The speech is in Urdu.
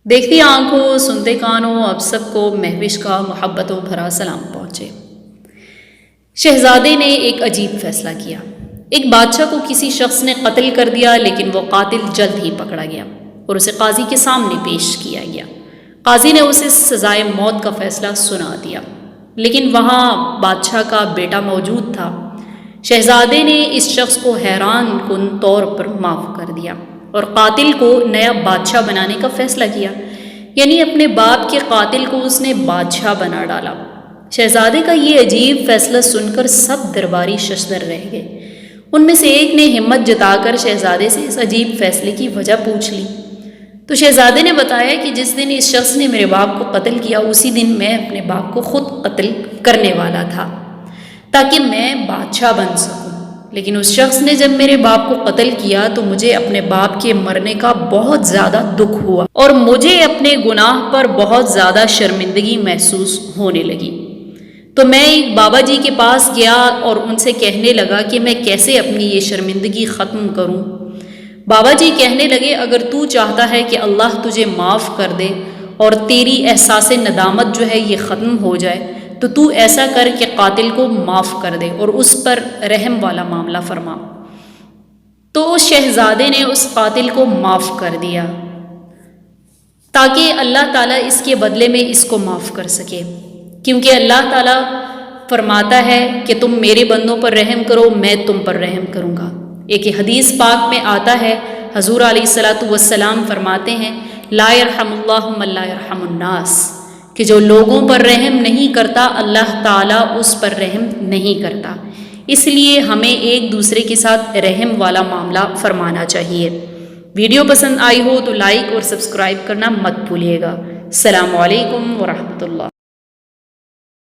دیکھتی آنکھوں سنتے کانوں اب سب کو مہوش کا محبتوں بھرا سلام پہنچے۔ شہزادے نے ایک عجیب فیصلہ کیا۔ ایک بادشاہ کو کسی شخص نے قتل کر دیا، لیکن وہ قاتل جلد ہی پکڑا گیا اور اسے قاضی کے سامنے پیش کیا گیا۔ قاضی نے اسے سزائے موت کا فیصلہ سنا دیا، لیکن وہاں بادشاہ کا بیٹا موجود تھا۔ شہزادے نے اس شخص کو حیران کن طور پر معاف کر دیا اور قاتل کو نیا بادشاہ بنانے کا فیصلہ کیا، یعنی اپنے باپ کے قاتل کو اس نے بادشاہ بنا ڈالا۔ شہزادے کا یہ عجیب فیصلہ سن کر سب درباری ششدر رہ گئے۔ ان میں سے ایک نے ہمت جتا کر شہزادے سے اس عجیب فیصلے کی وجہ پوچھ لی تو شہزادے نے بتایا کہ جس دن اس شخص نے میرے باپ کو قتل کیا، اسی دن میں اپنے باپ کو خود قتل کرنے والا تھا تاکہ میں بادشاہ بن سکوں، لیکن اس شخص نے جب میرے باپ کو قتل کیا تو مجھے اپنے باپ کے مرنے کا بہت زیادہ دکھ ہوا اور مجھے اپنے گناہ پر بہت زیادہ شرمندگی محسوس ہونے لگی۔ تو میں ایک بابا جی کے پاس گیا اور ان سے کہنے لگا کہ میں کیسے اپنی یہ شرمندگی ختم کروں۔ بابا جی کہنے لگے، اگر تو چاہتا ہے کہ اللہ تجھے معاف کر دے اور تیری احساس ندامت جو ہے یہ ختم ہو جائے تو ایسا کر کہ قاتل کو معاف کر دے اور اس پر رحم والا معاملہ فرما۔ تو اس شہزادے نے اس قاتل کو معاف کر دیا تاکہ اللہ تعالیٰ اس کے بدلے میں اس کو معاف کر سکے، کیونکہ اللہ تعالیٰ فرماتا ہے کہ تم میرے بندوں پر رحم کرو، میں تم پر رحم کروں گا۔ ایک حدیث پاک میں آتا ہے، حضور علیہ الصلاۃ والسلام فرماتے ہیں، لا یرحم اللہ من لا یرحم الناس، کہ جو لوگوں پر رحم نہیں کرتا اللہ تعالیٰ اس پر رحم نہیں کرتا۔ اس لیے ہمیں ایک دوسرے کے ساتھ رحم والا معاملہ فرمانا چاہیے۔ ویڈیو پسند آئی ہو تو لائک اور سبسکرائب کرنا مت بھولیے گا۔ السلام علیکم ورحمۃ اللہ۔